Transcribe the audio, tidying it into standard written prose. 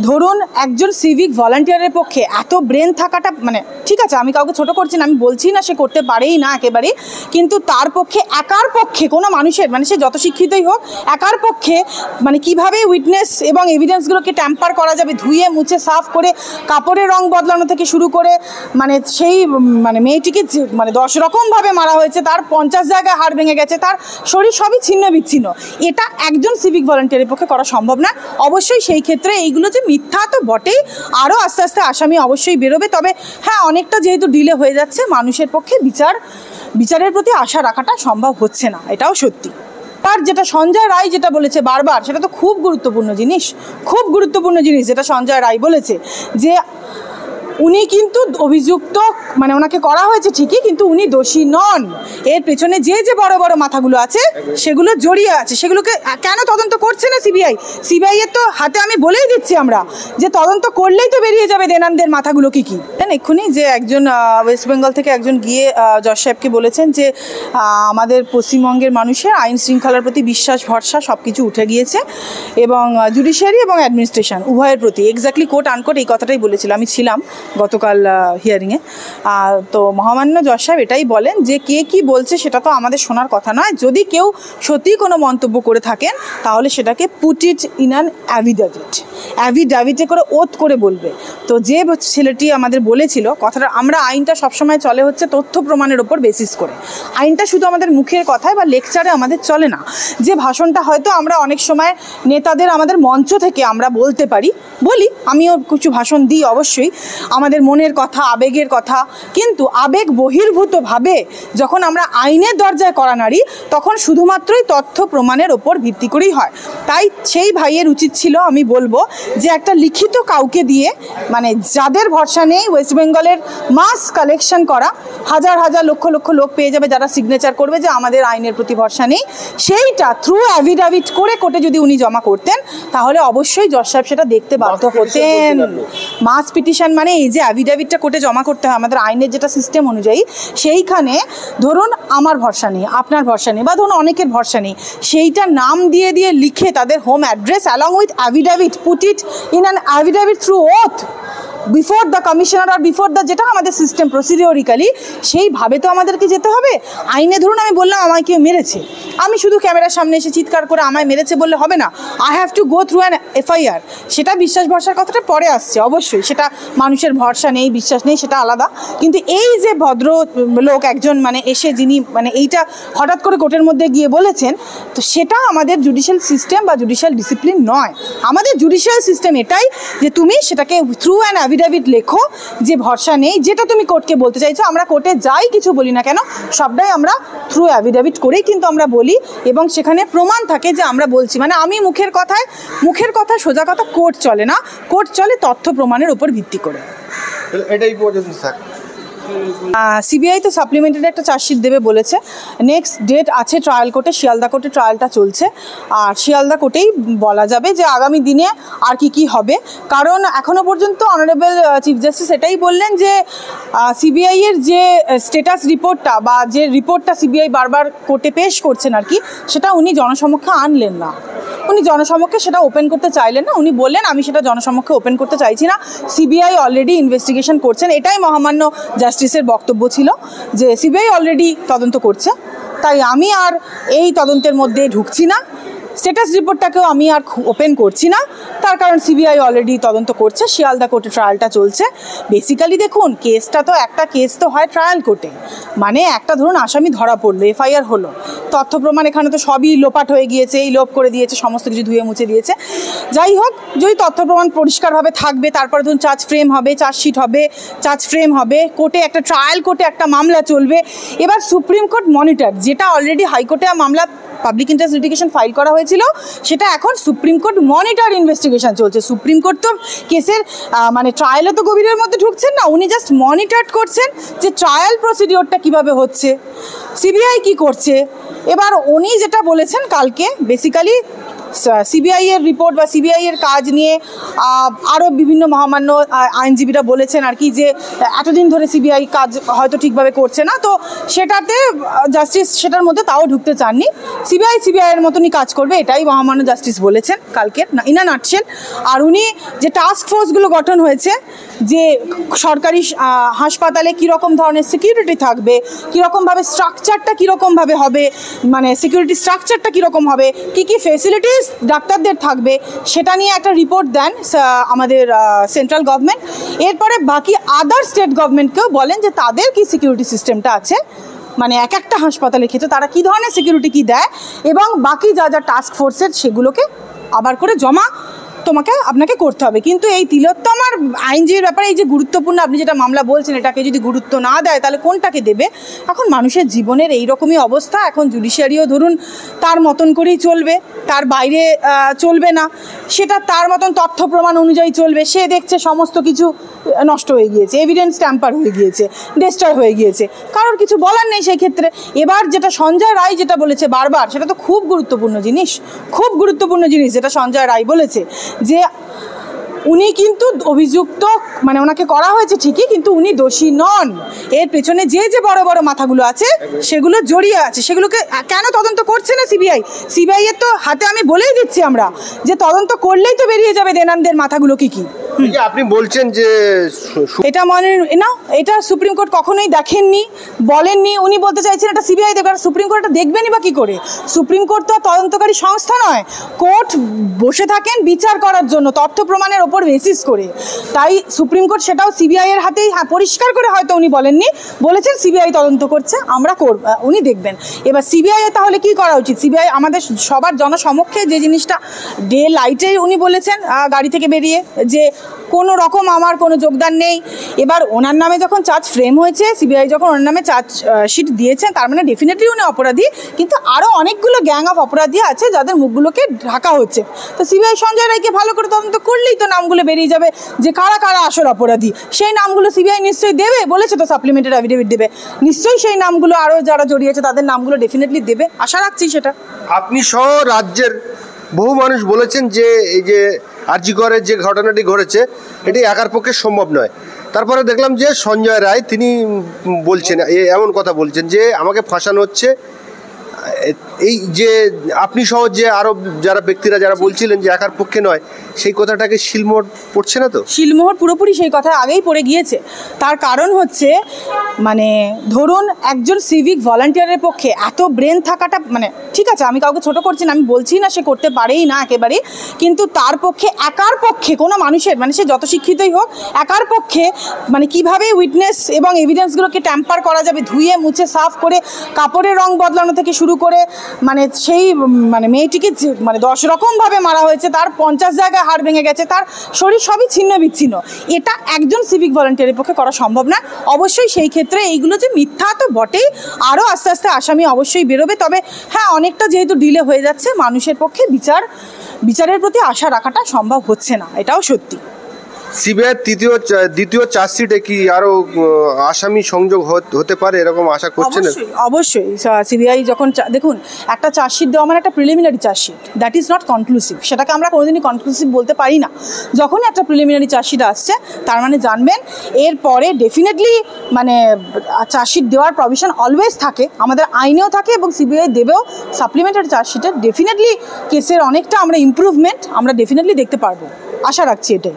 ধরুন একজন সিভিক ভলান্টিয়ারের পক্ষে এত ব্রেন থাকাটা মানে ঠিক আছে, আমি কাউকে ছোট করছি না, আমি বলছি না সে করতে পারেই না একেবারেই, কিন্তু তার পক্ষে একার পক্ষে কোনো মানুষের মানে সে যত শিক্ষিতই হোক একার পক্ষে মানে কিভাবে উইটনেস এবং এভিডেন্সগুলোকে ট্যাম্পার করা যাবে, ধুয়ে মুছে সাফ করে কাপড়ের রং বদলানো থেকে শুরু করে মানে সেই মানে মেয়েটিকে মানে 10 রকমভাবে মারা হয়েছে, তার 50 জায়গায় হাড় ভেঙে গেছে, তার শরীর সবই ছিন্ন বিচ্ছিন্ন, এটা একজন সিভিক ভলান্টিয়ারের পক্ষে করা সম্ভব না। অবশ্যই সেই ক্ষেত্রে এইগুলো যে মিথ্যা তো বটেই, আরও আস্তে আস্তে আসামি অবশ্যই বেরোবে, তবে হ্যাঁ অনেকটা যেহেতু ডিলে হয়ে যাচ্ছে মানুষের পক্ষে বিচারের প্রতি আশা রাখাটা সম্ভব হচ্ছে না, এটাও সত্যি। আর যেটা সঞ্জয় রায় যেটা বলেছে বারবার, সেটা তো খুব গুরুত্বপূর্ণ জিনিস যেটা সঞ্জয় রায় বলেছে যে উনি কিন্তু অভিযুক্ত মানে ওনাকে করা হয়েছে ঠিকই, কিন্তু উনি দোষী নন, এর পেছনে যে বড় বড় মাথাগুলো আছে সেগুলো জড়িয়ে আছে, সেগুলোকে কেন তদন্ত করছে না সিবিআই এর তো হাতে আমি বলেই দিচ্ছি আমরা যে তদন্ত করলেই তো বেরিয়ে যাবে দেনানদের মাথাগুলো কি এক্ষুনি যে একজন ওয়েস্ট বেঙ্গল থেকে একজন গিয়ে জজ সাহেবকে বলেছেন যে আমাদের পশ্চিমবঙ্গের মানুষের আইন শৃঙ্খলার প্রতি বিশ্বাস ভরসা সব কিছু উঠে গিয়েছে এবং জুডিশিয়ারি এবং অ্যাডমিনিস্ট্রেশন উভয়ের প্রতি, এক্স্যাক্টলি কোট আনকোট এই কথাটাই বলেছিল, আমি ছিলাম গতকাল হিয়ারিংয়ে। তো মহামান্য জজ সাহেব এটাই বলেন যে কে কি বলছে সেটা তো আমাদের শোনার কথা নয়, যদি কেউ সত্যি কোনো মন্তব্য করে থাকেন তাহলে সেটাকে পুট ইট ইন অ্যান অ্যাভিডাভিটে করে ওথ করে বলবে। তো যে ছেলেটি আমাদের বলেছিল কথাটা, আমরা আইনটা সবসময় চলে হচ্ছে তথ্য প্রমাণের ওপর বেসিস করে, আইনটা শুধু আমাদের মুখের কথায় বা লেকচারে আমাদের চলে না, যে ভাষণটা হয়তো আমরা অনেক সময় নেতাদের আমাদের মঞ্চ থেকে আমরা বলি, আমিও কিছু ভাষণ দিই অবশ্যই, আমাদের মনের কথা আবেগের কথা, কিন্তু আবেগ বহির্ভূতভাবে যখন আমরা আইনের দরজায় করা নাড়ি তখন শুধুমাত্রই তথ্য প্রমাণের ওপর ভিত্তি করেই হয়। তাই সেই ভাইয়ের উচিত ছিল, আমি বলবো যে একটা লিখিত কাউকে দিয়ে মানে যাদের ভরসা নেই, ওয়েস্ট বেঙ্গলের মাস কালেকশন করা, হাজার হাজার লক্ষ লক্ষ লোক পেয়ে যাবে যারা সিগনেচার করবে যে আমাদের আইনের প্রতি ভরসা নেই, সেইটা থ্রু অ্যাভিডাভিট করে কোর্টে যদি উনি জমা করতেন তাহলে অবশ্যই জজ সাহেব সেটা দেখতে বাধ্য হতেন। মাস পিটিশন মানে এই যে অ্যাভিডাভিটটা কোর্টে জমা করতে হয় আমাদের আইনের যেটা সিস্টেম অনুযায়ী, সেইখানে ধরুন আমার ভরসা নেই, আপনার ভরসা নেই, বা ধরুন অনেকের ভরসা নেই, সেইটা নাম দিয়ে লিখে তাদের home address along with affidavit, put it in an affidavit through oath before the commissioner or before the যেটা আমাদের সিস্টেম প্রসিডিওরিক্যালি, সেইভাবে তো আমাদেরকে যেতে হবে। আইনে ধরুন আমি বললাম আমায় কেউ মেরেছে, আমি শুধু ক্যামেরার সামনে এসে চিৎকার করে আমায় মেরেছে বললে হবে না, I have to go through an FIR. সেটা বিশ্বাস ভরসার কথাটা পরে আসছে, অবশ্যই সেটা মানুষের ভরসা নেই বিশ্বাস নেই সেটা আলাদা, কিন্তু এই যে ভদ্র লোক একজন মানে এসে যিনি মানে এইটা হঠাৎ করে কোর্টের মধ্যে গিয়ে বলেছেন, তো সেটা আমাদের জুডিশিয়াল সিস্টেম বা জুডিশিয়াল ডিসিপ্লিন নয়। আমাদের জুডিশিয়াল সিস্টেম এটাই যে তুমি সেটাকে থ্রু অ্যান অ্যাভিডাভিট লেখো যে ভরসা নেই, যেটা তুমি কোর্টকে বলতে চাইছো। আমরা কোর্টে যাই কিছু বলি না কেন সবটাই আমরা থ্রু অ্যাভিডাভিট করেই কিন্তু আমরা বলি, এবং সেখানে প্রমাণ থাকে যে আমরা বলছি, মানে আমি মুখের কথা সোজা কথা কোর্ট চলে না, কোর্ট চলে তথ্য প্রমাণের উপর ভিত্তি করে। এটাই পর্যন্ত স্যার সিবিআই তো সাপ্লিমেন্টারি একটা চার্জশিট দেবে বলেছে, নেক্সট ডেট আছে ট্রায়াল কোর্টে, শিয়ালদা কোর্টে ট্রায়ালটা চলছে, আর শিয়ালদা কোর্টেই বলা যাবে যে আগামী দিনে আর কি হবে। কারণ এখনও পর্যন্ত অনারেবল চিফ জাস্টিস এটাই বললেন যে সিবিআইয়ের যে স্ট্যাটাস রিপোর্টটা বা যে রিপোর্টটা সিবিআই বারবার কোর্টে পেশ করছেন আর কি, সেটা উনি জনসমক্ষে আনলেন না, উনি জনসমক্ষে সেটা ওপেন করতে চাইলেন না। উনি বললেন আমি সেটা জনসমক্ষে ওপেন করতে চাইছি না, সিবিআই অলরেডি ইনভেস্টিগেশন করছেন, এটাই মহামান্য জাস্টিসের বক্তব্য ছিল যে সিবিআই অলরেডি তদন্ত করছে, তাই আমি আর এই তদন্তের মধ্যে ঢুকছি না, স্ট্যাটাস রিপোর্টটাকেও আমি আর ওপেন করছি না, তার কারণ সিবিআই অলরেডি তদন্ত করছে, শিয়ালদা কোর্টে ট্রায়ালটা চলছে। বেসিক্যালি দেখুন কেসটা তো একটা কেস তো হয় ট্রায়াল কোর্টে, মানে একটা ধরুন আসামি ধরা পড়লো, এফআইআর হলো, তথ্য প্রমাণ এখানে তো সবই লোপাট হয়ে গিয়েছে, এই লোপ করে দিয়েছে, সমস্ত কিছু ধুয়ে মুছে দিয়েছে। যাই হোক, যদি তথ্য প্রমাণ পরিষ্কারভাবে থাকবে, তারপরে ধরুন চার্জ ফ্রেম হবে, কোর্টে একটা ট্রায়াল কোর্টে একটা মামলা চলবে। এবার সুপ্রিম কোর্ট মনিটর, যেটা অলরেডি হাইকোর্টে মামলা পাবলিক ইন্টারেস্ট লিটিগেশন ফাইল করা হয়েছিল, সেটা এখন সুপ্রিম কোর্ট মনিটর ইনভেস্টিগেশন চলছে। সুপ্রিম কোর্ট তো কেসের মানে ট্রায়ালে তো গভীরের মধ্যে ঢুকছেন না, উনি জাস্ট মনিটর করছেন যে ট্রায়াল প্রসিডিওরটা কিভাবে হচ্ছে, সিবিআই কি করছে। এবার উনি যেটা বলেছেন কালকে বেসিক্যালি সিবিআই এর রিপোর্ট বা সিবিআই এর কাজ নিয়ে আরও বিভিন্ন মহামান্য আইনজীবীরা বলেছেন আর কি, যে এতদিন ধরে সিবিআই কাজ হয়তো ঠিকভাবে করছে না, তো সেটাতে জাস্টিস সেটার মধ্যে তাও ঢুকতে চাননি। সিবিআইয়ের মতনই কাজ করবে, এটাই মহামান্য জাস্টিস বলেছেন কালকে ইন আ নাটশেল। আর উনি যে টাস্ক ফোর্সগুলো গঠন হয়েছে, যে সরকারি হাসপাতালে কীরকম ধরনের সিকিউরিটি থাকবে, কীরকমভাবে স্ট্রাকচারটা কীরকমভাবে হবে, মানে সিকিউরিটি স্ট্রাকচারটা কীরকম হবে, কী কী ফেসিলিটিস ডাক্তারদের থাকবে, সেটা নিয়ে একটা রিপোর্ট দেন আমাদের সেন্ট্রাল গভর্নমেন্ট। এরপরে বাকি আদার স্টেট গভর্নমেন্টকেও বলেন যে তাদের কি সিকিউরিটি সিস্টেমটা আছে, মানে এক একটা হাসপাতালের ক্ষেত্রে তারা কী ধরনের সিকিউরিটি কী দেয়, এবং বাকি যা যা টাস্ক ফোর্সের সেগুলোকে আবার করে জমা আপনাকে করতে হবে। কিন্তু এই তিলোত্তমার আইনজীবীর ব্যাপারে এই যে গুরুত্বপূর্ণ আপনি যেটা মামলা বলছেন, এটাকে যদি গুরুত্ব না দেয় তাহলে কোনটাকে দেবে? এখন মানুষের জীবনের এইরকমই অবস্থা, এখন জুডিশিয়ারিও ধরুন তার মতন করেই চলবে, তার বাইরে চলবে না, সেটা তার মতন তথ্য প্রমাণ অনুযায়ী চলবে। সে দেখছে সমস্ত কিছু নষ্ট হয়ে গিয়েছে, এভিডেন্স ট্যাম্পার হয়ে গিয়েছে, ডেস্ট্রয় হয়ে গিয়েছে, কারোর কিছু বলার নেই সেই ক্ষেত্রে। এবার যেটা সঞ্জয় রায় যেটা বলেছে বারবার, সেটা তো খুব গুরুত্বপূর্ণ জিনিস, খুব গুরুত্বপূর্ণ জিনিস যেটা সঞ্জয় রায় বলেছে, যে উনি কিন্তু অভিযুক্ত, মানে ওনাকে করা হয়েছে ঠিকই, কিন্তু উনি দোষী নন। এর পেছনে যে যে বড় বড় মাথাগুলো আছে সেগুলো জড়িয়ে আছে, সেগুলোকে কেন তদন্ত করছে না সিবিআই এর তো হাতে আমি বলেই দিচ্ছি আমরা, যে তদন্ত করলেই তো বেরিয়ে যাবে দেনানদের মাথাগুলো কি কি। আপনি বলছেন যে এটা মানে না, এটা সুপ্রিম কোর্ট কখনোই দেখেননি, বলেননি। উনি বলতে চাইছেন এটা সিবিআই দেখবে, সুপ্রিম কোর্ট এটা দেখবেনই বা কী করে? সুপ্রিম কোর্ট তো তদন্তকারী সংস্থা নয়, কোর্ট বসে থাকেন বিচার করার জন্য তথ্য প্রমাণের ওপর বেসিস করে। তাই সুপ্রিম কোর্ট সেটাও সিবিআই এর হাতেই পরিষ্কার করে হয়তো উনি বলেননি, বলেছেন সিবিআই তদন্ত করছে, আমরা করব, উনি দেখবেন। এবার সিবিআই এর তাহলে কি করা উচিত? সিবিআই আমাদের সবার জনসমক্ষে যে জিনিসটা ডে লাইটে উনি বলেছেন গাড়ি থেকে বেরিয়ে, যে কোনো রকম আমার কোনো যোগদান নেই। এবার ওনার নামে যখন চার্জ ফ্রেম হয়েছে, সিবিআই যখন ওনার নামে চার্জ শিট দিয়েছেন, তার মানে ডেফিনেটলি উনি অপরাধী, কিন্তু আরও অনেকগুলো গ্যাং অফ অপরাধী আছে যাদের মুখগুলোকে ঢাকা হচ্ছে। তো সিবিআই সঞ্জয় রায়কে ভালো করে তদন্ত করলেই তো নামগুলো বেরিয়ে যাবে যে কারা কারা আসল অপরাধী। সেই নামগুলো সিবিআই নিশ্চয়ই দেবে, বলেছে তো সাপ্লিমেন্টারি অ্যাফিডেভিট দেবে, নিশ্চয়ই সেই নামগুলো আরও যারা জড়িয়েছে তাদের নামগুলো ডেফিনেটলি দেবে, আশা রাখছি সেটা। আপনি সহ রাজ্যের বহু মানুষ বলেছেন যে এই যে আরজি করের যে ঘটনাটি ঘটেছে এটি একার পক্ষে সম্ভব নয়। তারপরে দেখলাম যে সঞ্জয় রায় তিনি বলছেন, এমন কথা বলছেন যে আমাকে ফাঁসানো হচ্ছে। এই যে আপনি সহ যে আরও যারা ব্যক্তিরা যারা বলছিলেন যে একার পক্ষে নয়, সেই কথাটাকে শিলমোহর পড়ছে না তো? শিলমোহর পুরোপুরি সেই কথা আগেই পড়ে গিয়েছে। তার কারণ হচ্ছে, মানে ধরুন একজন সিভিক ভলান্টিয়ারের পক্ষে এত ব্রেন থাকাটা, মানে ঠিক আছে আমি কাউকে ছোট করছি না, আমি বলছি না সে করতে পারেই না একেবারেই, কিন্তু তার পক্ষে একার পক্ষে কোনো মানুষের, মানে সে যত শিক্ষিতই হোক, একার পক্ষে মানে কিভাবে উইটনেস এবং এভিডেন্সগুলোকে ট্যাম্পার করা যাবে, ধুয়ে মুছে সাফ করে কাপড়ের রং বদলানো থেকে শুরু করে, মানে সেই মানে মেয়েটিকে মানে 10 রকমভাবে মারা হয়েছে, তার 50 জায়গায় হাড় ভেঙে গেছে, তার শরীর সবই ছিন্ন বিচ্ছিন্ন, এটা একজন সিভিক ভলান্টিয়ারের পক্ষে করা সম্ভব না। অবশ্যই সেই ক্ষেত্রে এইগুলো যে মিথ্যা তো বটেই, আরও আস্তে আস্তে আসামি অবশ্যই বেরোবে। তবে হ্যাঁ, অনেকটা যেহেতু ডিলে হয়ে যাচ্ছে, মানুষের পক্ষে বিচারের প্রতি আশা রাখাটা সম্ভব হচ্ছে না, এটাও সত্যি। সিবিআইয়ের দ্বিতীয় চার্জশিটে কি আরও আসামি সংযোগ হতে পারে এরকম আশা করছেন? অবশ্যই সিবিআই যখন দেখুন, একটা চার্জশিট দেওয়া মানে একটা preliminary chargesheet, that is not conclusive, সেটাকে আমরা কোনোদিনই কনক্লুসিভ বলতে পারি না। যখন একটা প্রিলিমিনারি চার্জশিট আসছে, তার মানে জানবেন এরপরে ডেফিনেটলি মানে চার্জশিট দেওয়ার প্রভিশন অলওয়েজ থাকে, আমাদের আইনেও থাকে, এবং সিবিআই দেবেও সাপ্লিমেন্টারি চার্জশিটে। ডেফিনেটলি কেসের অনেকটা আমরা ইমপ্রুভমেন্ট আমরা ডেফিনেটলি দেখতে পারবো, আশা রাখছি এটাই।